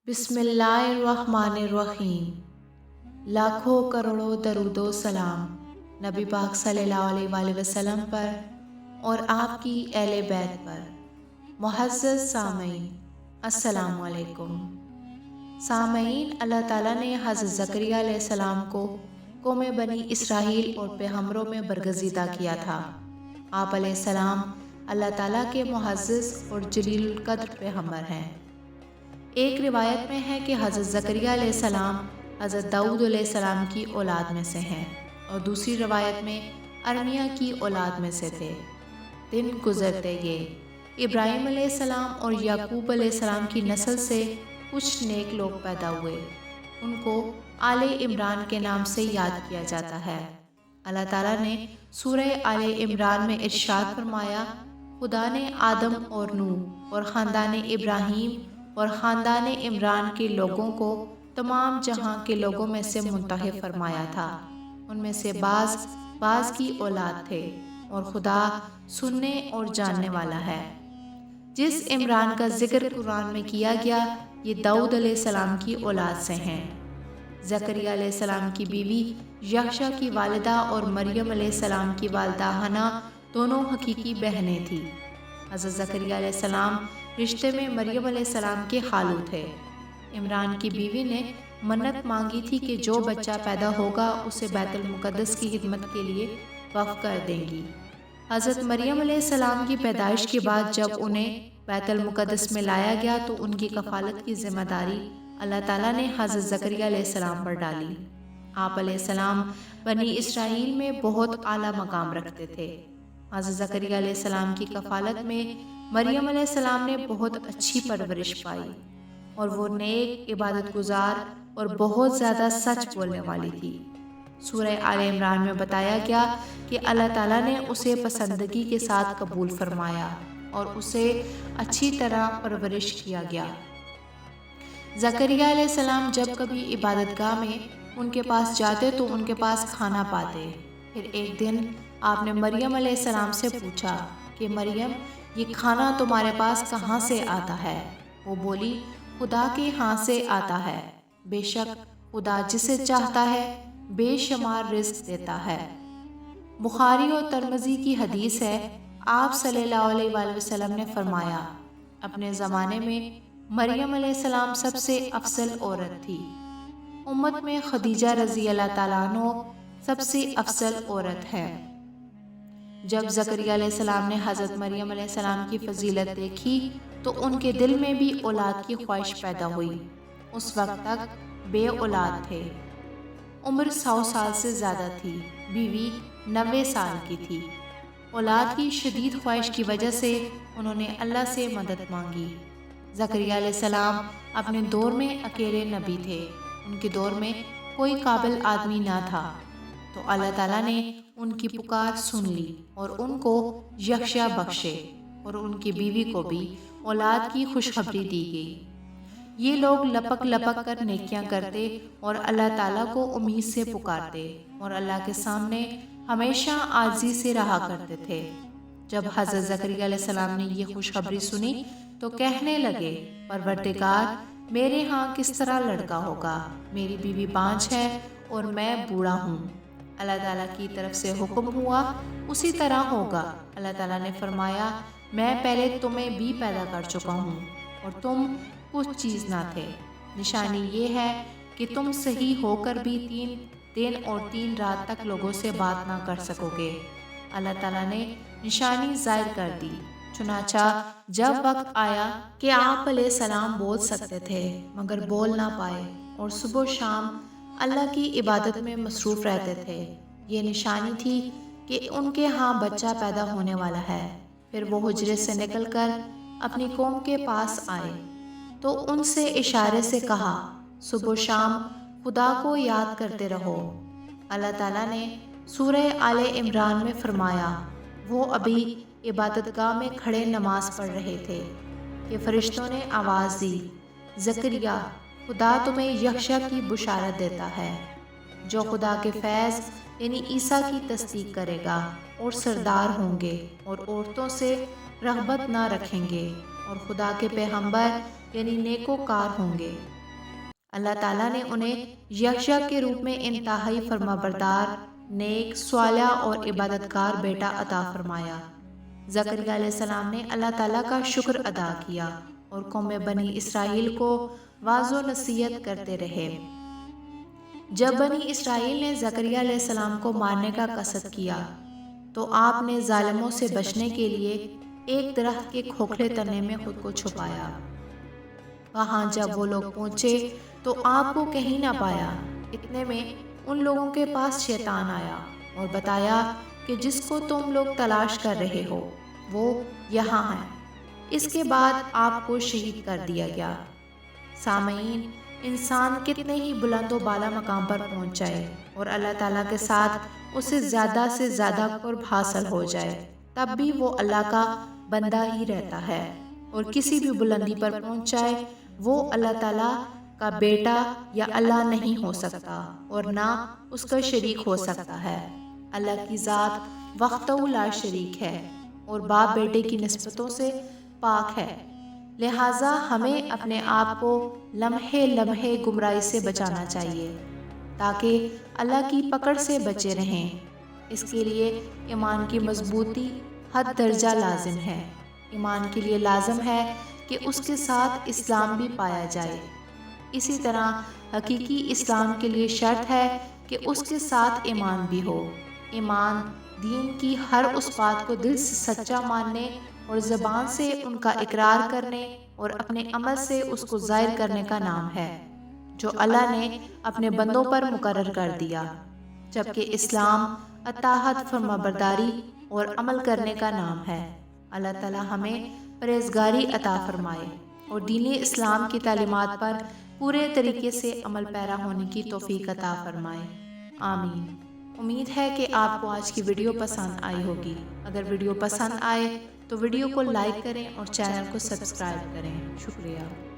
بسم اللہ الرحمن الرحیم۔ لاکھوں کروڑوں درود و سلام نبی پاک صلی اللہ علیہ وآلہ وسلم پر اور آپ کی اہل بیت پر۔ معزز سامعین، السلام علیکم۔ سامعین، اللہ تعالیٰ نے حضرت زکریا علیہ السلام کو قوم بنی اسرائیل اور پیغمبروں میں برگزیدہ کیا تھا۔ آپ علیہ السلام اللہ تعالیٰ کے معزز اور جلیل القدر پیغمبر ہیں۔ ایک روایت میں ہے کہ حضرت زکریا علیہ السلام حضرت داؤد علیہ السلام کی اولاد میں سے ہیں، اور دوسری روایت میں ارمیہ کی اولاد میں سے تھے۔ دن گزرتے گئے، ابراہیم علیہ السلام اور یعقوب علیہ السلام کی نسل سے کچھ نیک لوگ پیدا ہوئے۔ ان کو آل عمران کے نام سے یاد کیا جاتا ہے۔ اللہ تعالیٰ نے سورہ آل عمران میں ارشاد فرمایا، خدا نے آدم اور نوح اور خاندان ابراہیم اور خاندان عمران کے لوگوں کو تمام جہاں کے لوگوں میں سے منتخب فرمایا تھا۔ ان میں سے بعض کی اولاد تھے، اور خدا سننے اور جاننے والا ہے۔ جس عمران کا ذکر قرآن میں کیا گیا، یہ داؤد علیہ السلام کی اولاد سے ہیں۔ زکریا علیہ السلام کی بیوی یحییٰ کی والدہ اور مریم علیہ السلام کی والدہ حنا دونوں حقیقی بہنیں تھیں۔ حضرت زکریا علیہ السلام رشتے میں مریم علیہ السلام کے خالو تھے۔ عمران کی بیوی نے منت مانگی تھی کہ جو بچہ پیدا ہوگا اسے بیت المقدس کی خدمت کے لیے وقف کر دیں گی۔ حضرت مریم علیہ السلام کی پیدائش کے بعد جب انہیں بیت المقدس میں لایا گیا تو ان کی کفالت کی ذمہ داری اللہ تعالیٰ نے حضرت زکریا علیہ السلام پر ڈالی۔ آپ علیہ السلام بنی اسرائیل میں بہت اعلیٰ مقام رکھتے تھے۔ حضرت زکریا علیہ السلام کی کفالت میں مریم علیہ السلام نے بہت اچھی پرورش پائی، اور وہ نیک، عبادت گزار اور بہت زیادہ سچ بولنے والی تھی۔ سورہ آل عمران میں بتایا گیا کہ اللہ تعالیٰ نے اسے پسندگی کے ساتھ قبول فرمایا اور اسے اچھی طرح پرورش کیا گیا۔ زکریا علیہ السلام جب کبھی عبادت گاہ میں ان کے پاس جاتے تو ان کے پاس کھانا پاتے۔ پھر ایک دن آپ نے مریم علیہ السلام سے پوچھا کہ مریم، یہ کھانا تمہارے پاس کہاں سے آتا ہے؟ وہ بولی، خدا کے ہاں سے آتا ہے۔ بے شک خدا جسے چاہتا ہے بے شمار رزق دیتا ہے۔ بخاری اور ترمذی کی حدیث ہے، آپ صلی اللہ علیہ وآلہ وسلم نے فرمایا، اپنے زمانے میں مریم علیہ السلام سب سے افضل عورت تھی۔ امت میں خدیجہ رضی اللہ تعالیٰ عنہ سب سے افضل عورت ہے۔ جب زکریا علیہ السلام نے حضرت مریم علیہ السلام کی فضیلت دیکھی تو ان کے دل میں بھی اولاد کی خواہش پیدا ہوئی۔ اس وقت تک بے اولاد تھے۔ عمر 100 سال سے زیادہ تھی، بیوی 90 سال کی تھی۔ اولاد کی شدید خواہش کی وجہ سے انہوں نے اللہ سے مدد مانگی۔ زکریا علیہ السلام اپنے دور میں اکیلے نبی تھے، ان کے دور میں کوئی قابل آدمی نہ تھا، تو اللہ تعالیٰ نے ان کی پکار سن لی اور ان کو یحییٰ بخشے، اور ان کی بیوی کو بھی اولاد کی خوشخبری دی گئی۔ یہ لوگ لپک لپک کر نیکیاں کرتے اور اللہ تعالیٰ کو امید سے پکارتے، اور اللہ کے سامنے ہمیشہ عاجزی سے رہا کرتے تھے۔ جب حضرت زکریا علیہ السلام نے یہ خوشخبری سنی تو کہنے لگے، پروردگار، میرے ہاں کس طرح لڑکا ہوگا؟ میری بیوی بانجھ ہے اور میں بوڑھا ہوں۔ اللہ تعالیٰ کی طرف سے حکم ہوا، اسی طرح ہوگا۔ اللہ تعالیٰ نے فرمایا، میں پہلے تمہیں بھی پیدا کر چکا ہوں اور تم کچھ چیز نہ تھے۔ نشانی یہ ہے کہ تم صحیح ہو کر بھی 3 دن اور 3 رات تک لوگوں سے بات نہ کر سکو گے۔ اللہ تعالیٰ نے نشانی ظاہر کر دی، چنانچہ جب وقت آیا کہ آپ علیہ السلام بول سکتے تھے مگر بول نہ پائے، اور صبح و شام اللہ کی عبادت میں مصروف رہتے تھے، یہ نشانی تھی کہ ان کے ہاں بچہ پیدا ہونے والا ہے۔ پھر وہ حجرے سے نکل کر اپنی قوم کے پاس آئے تو ان سے اشارے سے کہا، صبح و شام خدا کو یاد کرتے رہو۔ اللہ تعالیٰ نے سورہ آل عمران میں فرمایا، وہ ابھی عبادت گاہ میں کھڑے نماز پڑھ رہے تھے کہ فرشتوں نے آواز دی، زکریا، خدا تمہیں یحییٰ کی بشارت دیتا ہے، جو خدا کے فیض یعنی عیسیٰ کی تصدیق کرے گا اور سردار ہوں گے اور عورتوں سے رغبت نہ رکھیں گے اور خدا کے پیغمبر یعنی نیکوکار ہوں گے۔ اللہ تعالیٰ نے انہیں یکشا کے روپ میں انتہائی فرمانبردار، نیک، صالح اور عبادت گار بیٹا عطا فرمایا۔ زکریا علیہ السلام نے اللہ تعالیٰ کا شکر ادا کیا اور قوم بنی اسرائیل کو واعظ و نصیحت کرتے رہے۔ جب بنی اسرائیل نے زکریا علیہ السلام کو مارنے کا قصد کیا تو آپ نے ظالموں سے بچنے کے لیے ایک درخت کے کھوکھلے تنے میں خود کو چھپایا۔ وہاں جب وہ لوگ پہنچے تو آپ کو کہیں نہ پایا۔ اتنے میں ان لوگوں کے پاس شیطان آیا اور بتایا کہ جس کو تم لوگ تلاش کر رہے ہو وہ یہاں ہے۔ اس کے بعد آپ کو شہید کر دیا گیا۔ سامعین، انسان کتنے ہی بلند و بالا مقام پر پہنچ جائے اور اللہ تعالیٰ کے ساتھ اسے زیادہ سے زیادہ قرب حاصل ہو جائے، تب بھی وہ اللہ کا بندہ ہی رہتا ہے، اور کسی بھی بلندی پر پہنچ جائے وہ اللہ تعالیٰ کا بیٹا یا اللہ نہیں ہو سکتا اور نہ اس کا شریک ہو سکتا ہے۔ اللہ کی ذات وحدہ لا شریک ہے اور باپ بیٹے کی نسبتوں سے پاک ہے، لہٰذا ہمیں اپنے آپ کو لمحے لمحے گمراہی سے بچانا چاہیے تاکہ اللہ کی پکڑ سے بچے رہیں۔ اس کے لیے ایمان کی مضبوطی حد درجہ لازم ہے۔ ایمان کے لیے لازم ہے کہ اس کے ساتھ اسلام بھی پایا جائے۔ اسی طرح حقیقی اسلام کے لیے شرط ہے کہ اس کے ساتھ ایمان بھی ہو۔ ایمان دین کی ہر اس بات کو دل سے سچا ماننے اور زبان سے ان کا اقرار کرنے اور اپنے عمل سے اس کو ظاہر کرنے کا نام ہے جو اللہ نے اپنے بندوں پر مقرر کر دیا، جبکہ اسلام اطاعت، فرمانبرداری اور عمل کرنے کا نام ہے۔ اللہ تعالی ہمیں پرہیزگاری عطا فرمائے اور دین اسلام کی تعلیمات پر پورے طریقے سے عمل پیرا ہونے کی توفیق عطا فرمائے، آمین۔ امید ہے کہ آپ کو آج کی ویڈیو پسند آئی ہوگی۔ اگر ویڈیو پسند آئے تو ویڈیو کو لائک کریں اور چینل کو سبسکرائب کریں۔ شکریہ۔